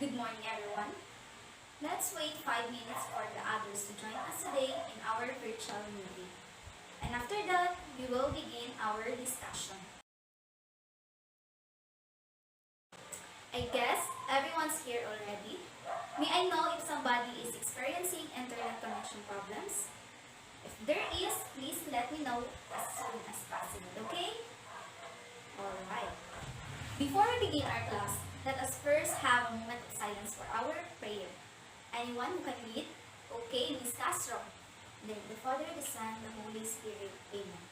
Good morning, everyone. Let's wait 5 minutes for the others to join us today in our virtual meeting. And after that, we will begin our discussion. I guess everyone's here already. May I know if somebody is experiencing internet connection problems? If there is, please let me know as soon as possible, okay? Alright. Before we begin our class, let us first have a moment of silence for our prayer. Anyone who can read? Okay, Miss Castro. Then the Father, the Son, the Holy Spirit. Amen.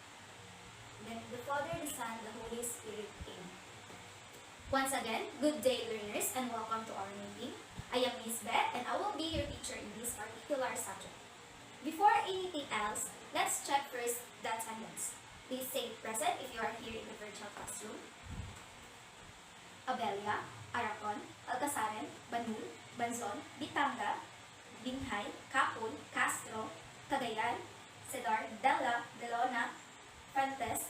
Then the Father, the Son, the Holy Spirit. Amen. Once again, good day learners and welcome to our meeting. I am Miss Beth and I will be your teacher in this particular subject. Before anything else, let's check first the attendance. Please say present if you are here in the virtual classroom. Abelia, Aracon, Alcasaren, Banul, Banzon, Bitanga, Binhay, Capon, Castro, Cagayan, Cedar, Dela, Delona, Fuentes,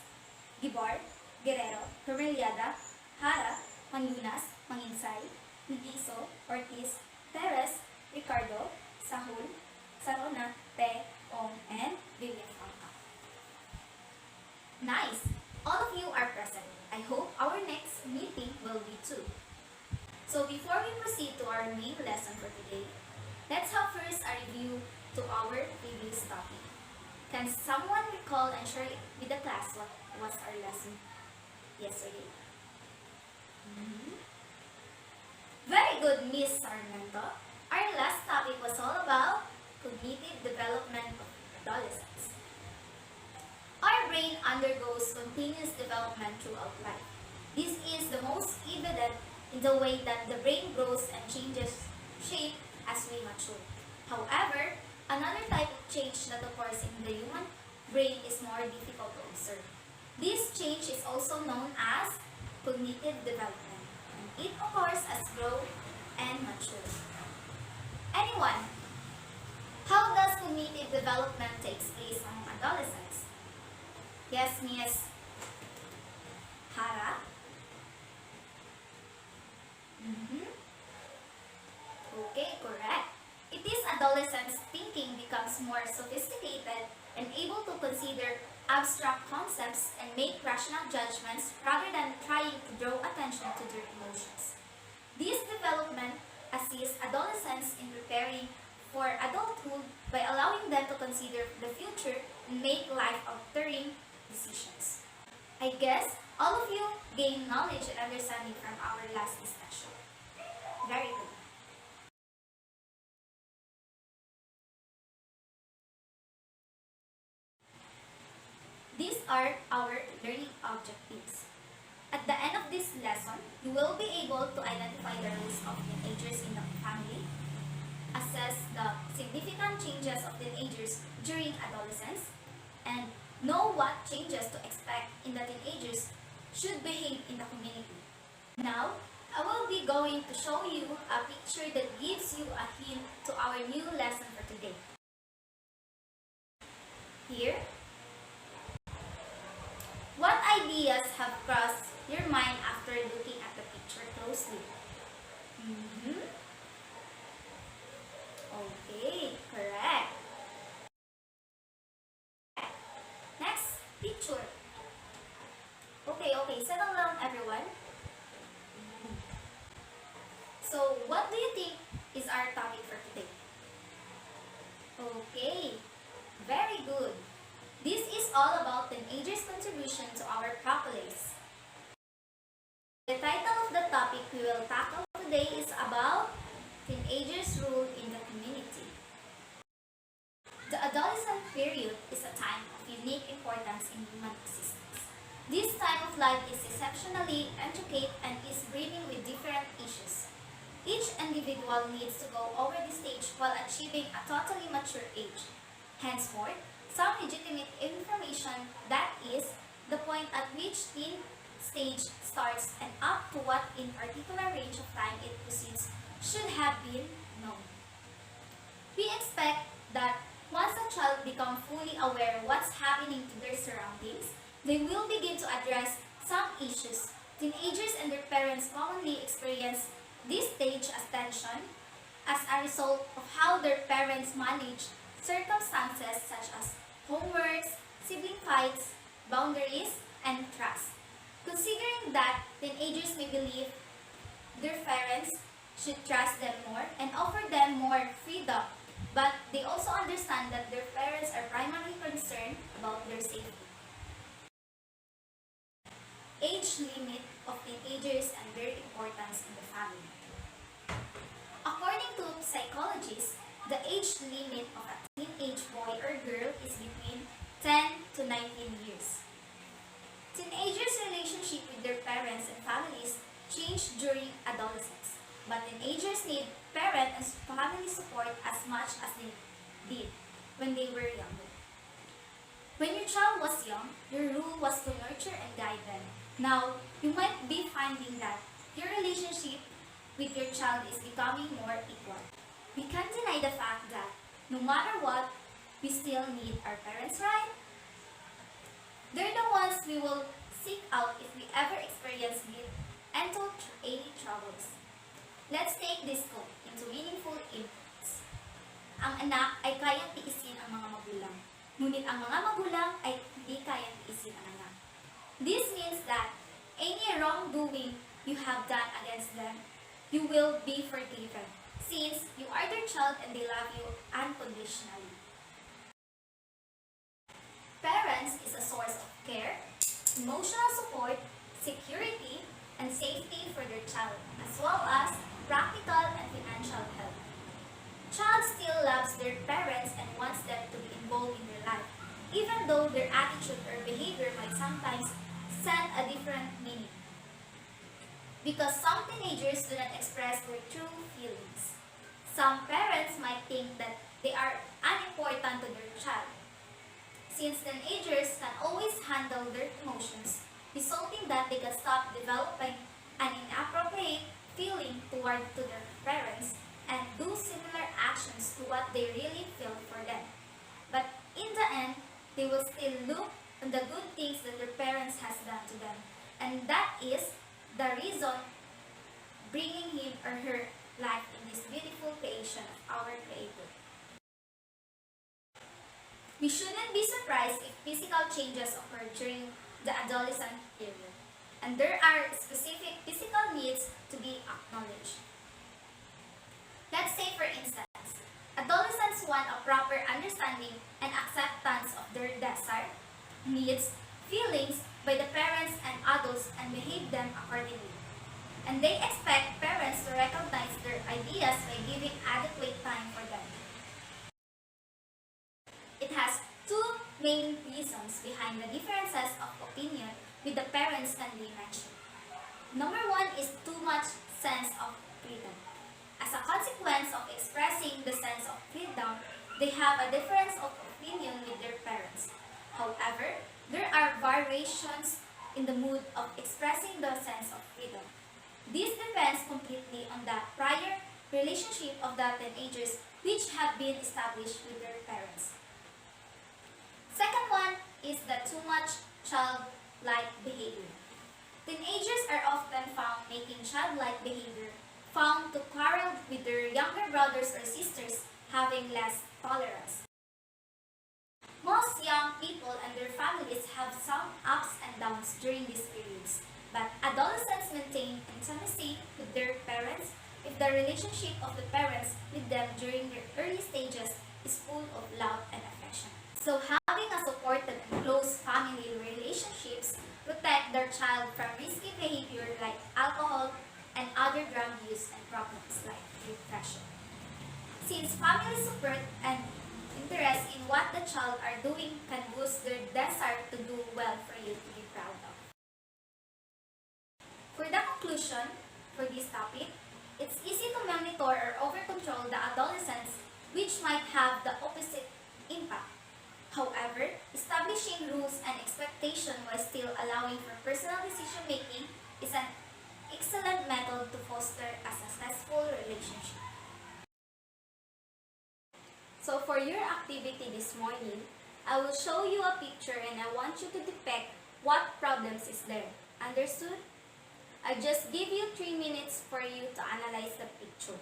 Gibar, Guerrero, Torreliada, Hara, Mangunas, Manginsay, Nigiso, Ortiz, Perez, Ricardo, Sahul, Sarona, Te, Ong, and Villafranca. Nice! All of you are present. I hope our next meeting will be too. So before we proceed to our main lesson for today, let's have first a review to our previous topic. Can someone recall and share with the class what was our lesson yesterday? Very good, Miss Sarmiento. Our last topic was all about cognitive development of adolescents. Our brain undergoes continuous development throughout life. This is the most evident in the way that the brain grows and changes shape as we mature. However, another type of change that occurs in the human brain is more difficult to observe. This change is also known as cognitive development, and it occurs as growth and mature. Anyone? How does cognitive development take place among adolescents? Yes, Miss Hara? Okay, correct. It is adolescents' thinking becomes more sophisticated and able to consider abstract concepts and make rational judgments rather than trying to draw attention to their emotions. This development assists adolescents in preparing for adulthood by allowing them to consider the future and make life-altering decisions. I guess all of you gain knowledge and understanding from our last discussion. Very good. These are our learning objectives. At the end of this lesson, you will be able to identify the roles of teenagers in the family, assess the significant changes of teenagers during adolescence, and know what changes to expect in the teenagers should behave in the community. Now, I will be going to show you a picture that gives you a hint to our new lesson for today. Here, what ideas have crossed your mind after looking at the picture closely? Okay, correct. Next picture. Okay, settle down everyone. So, what do you think is our topic for today? Okay, very good. This is all about teenagers' contribution to our populace. The title of the topic we will tackle today is about teenagers' role in the community. The adolescent period is a time of unique importance in human existence. This time of life is exceptionally intricate and is brimming with different issues. Each individual needs to go over this stage while achieving a totally mature age. Henceforth, some legitimate information, that is, the point at which teen stage starts and up to what in particular range of time it proceeds, should have been known. We expect that once a child becomes fully aware of what's happening to their surroundings, they will begin to address some issues teenagers and their parents commonly experience This stage as tension as a result of how their parents manage circumstances such as homeworks, sibling fights, boundaries, and trust. Considering that teenagers may believe their parents should trust them more and offer them more freedom, but they also understand that their parents are primarily concerned about their safety. Age limit of teenagers and their importance in the family. According to psychologists, the age limit of a teenage boy or girl is between 10 to 19 years. Teenagers' relationship with their parents and families change during adolescence, but teenagers need parent and family support as much as they did when they were younger. When your child was young, your rule was to nurture and guide them. Now, you might be finding that your relationship with your child is becoming more equal. We can't deny the fact that no matter what, we still need our parents, right? They're the ones we will seek out if we ever experience any troubles. Let's take this quote into meaningful inputs. Ang anak ay kayang tiisin ang mga magulang, ngunit ang mga magulang ay hindi kayang tiisin ang anak. This means that any wrongdoing you have done against them, you will be forgiven, since you are their child and they love you unconditionally. Parents is a source of care, emotional support, security, and safety for their child, as well as practical and financial help. Child still loves their parents and wants them to be involved in their life, even though their attitude or behavior might sometimes send a different meaning. Because some teenagers do not express their true feelings. Some parents might think that they are unimportant to their child, since teenagers can always handle their emotions, resulting that they can stop developing an inappropriate feeling toward to their parents and do similar actions to what they really feel for them. But in the end, they will still look on the good things that their parents has done to them, and that is the reason bringing him or her life in this beautiful creation of our Creator. We shouldn't be surprised if physical changes occur during the adolescent period, and there are specific physical needs to be acknowledged. Let's say, for instance, adolescents want a proper understanding and acceptance of their desire, needs, feelings by the parents and adults and behave them accordingly. And they expect parents to recognize their ideas by giving adequate time for them. It has two main reasons behind the differences of opinion with the parents can be mentioned. Number one is too much sense of freedom. As a consequence of expressing the sense of freedom, they have a difference of opinion with their parents. However, there are variations in the mood of expressing the sense of freedom. This depends completely on the prior relationship of the teenagers which have been established with their parents. Second one is the too much childlike behavior. Teenagers are often found making childlike behavior, found to quarrel with their younger brothers or sisters, having less tolerance. Most young people and their families have some ups and downs during these periods, but adolescents maintain intimacy with their parents if the relationship of the parents with them during their early stages is full of love and affection. So having a supportive and close family relationships protect their child from risky behavior like alcohol and other drug use and problems like depression. Since family support and interest in what the child are doing can boost their desire to do well for you to be proud of. For the conclusion for this topic, it's easy to monitor or over-control the adolescents which might have the opposite impact. However, establishing rules and expectations while still allowing for personal decision-making is an excellent method to foster a successful relationship. So for your activity this morning, I will show you a picture and I want you to depict what problems is there. Understood? I just give you 3 minutes for you to analyze the picture.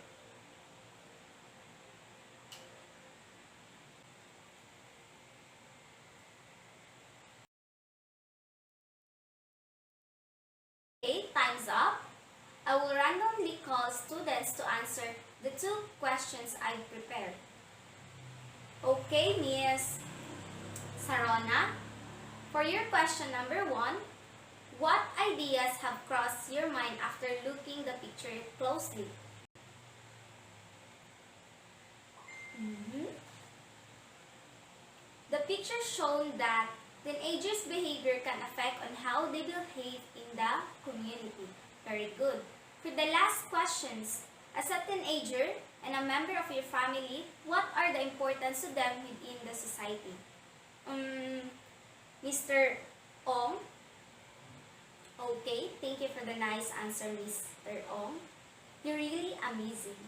Okay, time's up. I will randomly call students to answer the 2 questions I've prepared. Okay, Miss Sarona, for your question number 1, what ideas have crossed your mind after looking the picture closely? The picture shown that teenagers' behavior can affect on how they behave in the community. Very good. For the last questions, as a teenager and a member of your family, what are the importance to them within the society? Mr. Ong? Okay, thank you for the nice answer, Mr. Ong. You're really amazing.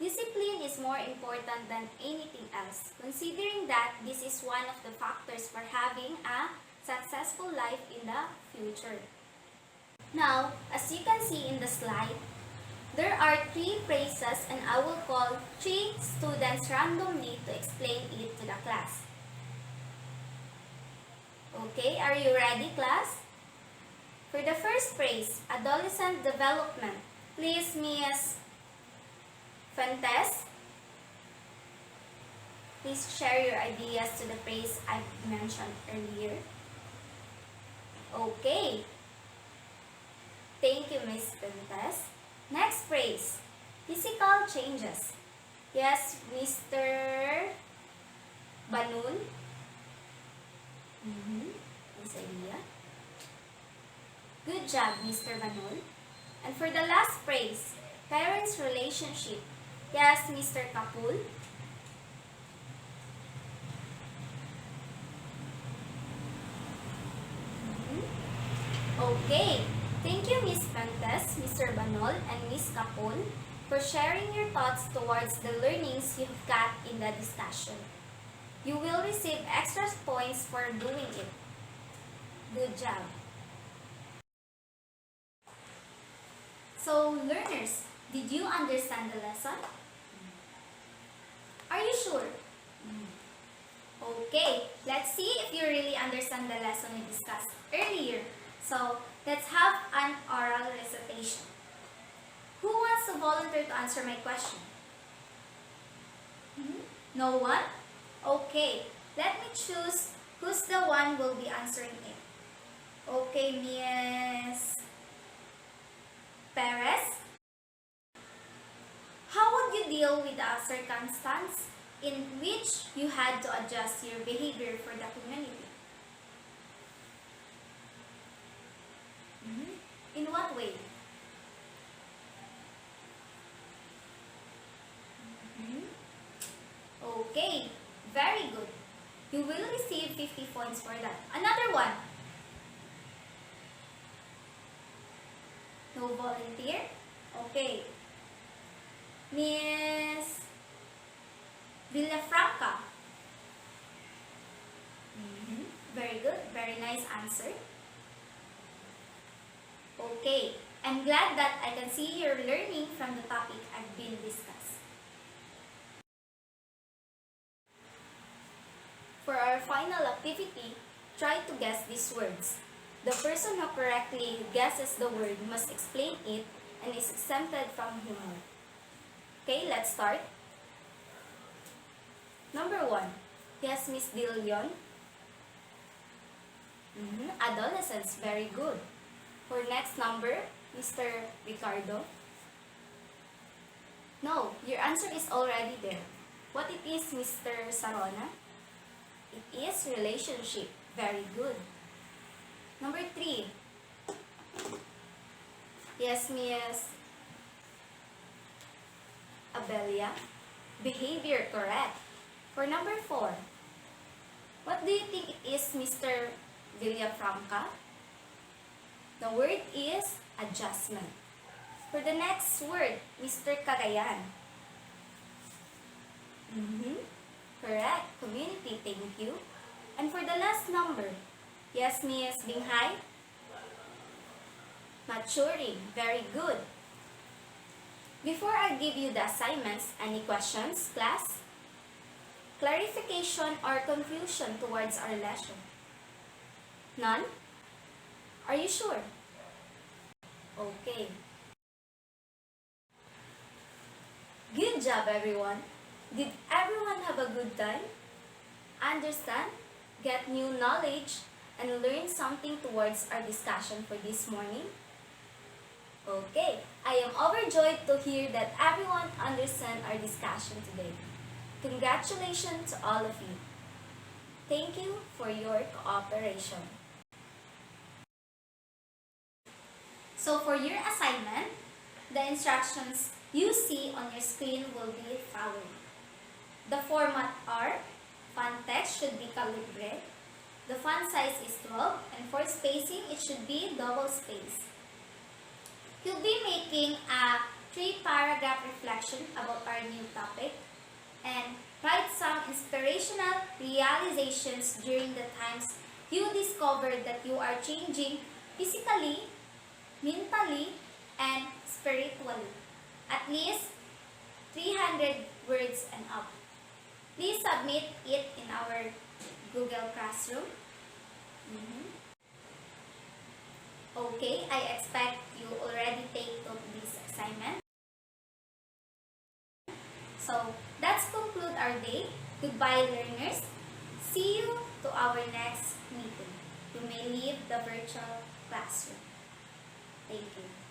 Discipline is more important than anything else, considering that this is one of the factors for having a successful life in the future. Now, as you can see in the slide, there are 3 phrases and I will call 3 students randomly to explain it to the class. Okay, are you ready, class? For the first phrase, adolescent development, please, Miss Fantes, please share your ideas to the phrase I mentioned earlier. Okay. Thank you, Miss Fantes. Next phrase, physical changes. Yes, Mr. Banun. Miss Elia. Good job, Mr. Banun. And for the last phrase, parents' relationship. Yes, Mr. Kapul. Okay. Thank you, Miss Fantes, Mr. Banol, and Miss Kapul for sharing your thoughts towards the learnings you've got in the discussion. You will receive extra points for doing it. Good job. So, learners, did you understand the lesson? Are you sure? Okay, let's see if you really understand the lesson we discussed earlier. So, let's have an oral recitation. Who wants to volunteer to answer my question? No one? Okay, let me choose who's the one who will be answering it. Okay, Miss Perez. How would you deal with a circumstance in which you had to adjust your behavior for the community? In what way? Okay, very good. You will receive 50 points for that. Another one. No volunteer? Okay. Miss Villafranca. Very good. Very nice answer. Okay. I'm glad that I can see you're learning from the topic I've been discussed. For our final activity, try to guess these words. The person who correctly guesses the word must explain it and is exempted from humor. Okay, let's start. Number 1. Yes, Miss Dillon. Adolescence, very good. For next number, Mr. Ricardo. No, your answer is already there. What it is, Mr. Sarona? It is relationship. Very good. Number 3. Yes, Miss Abelia. Behavior, correct. For number 4. What do you think it is, Mr. Villafranca? The word is adjustment. For the next word, Mr. Cagayan. Correct. Community, thank you. And for the last number, yes, Miss Binghay? Maturing. Very good. Before I give you the assignments, any questions, class? Clarification or confusion towards our lesson? None? Are you sure? Okay. Good job, everyone. Did everyone have a good time? Understand, get new knowledge, and learn something towards our discussion for this morning? Okay, I am overjoyed to hear that everyone understand our discussion today. Congratulations to all of you. Thank you for your cooperation. So for your assignment, the instructions you see on your screen will be followed. The format are, font text should be calibre, the font size is 12, and for spacing, it should be double space. You'll be making a 3-paragraph reflection about our new topic and write some inspirational realizations during the times you discovered that you are changing physically, mentally, and spiritually. At least 300 words and up. Please submit it in our Google Classroom. Okay, I expect you already take this assignment. So, that's conclude our day. Goodbye, learners. See you to our next meeting. You may leave the virtual classroom. Thank you.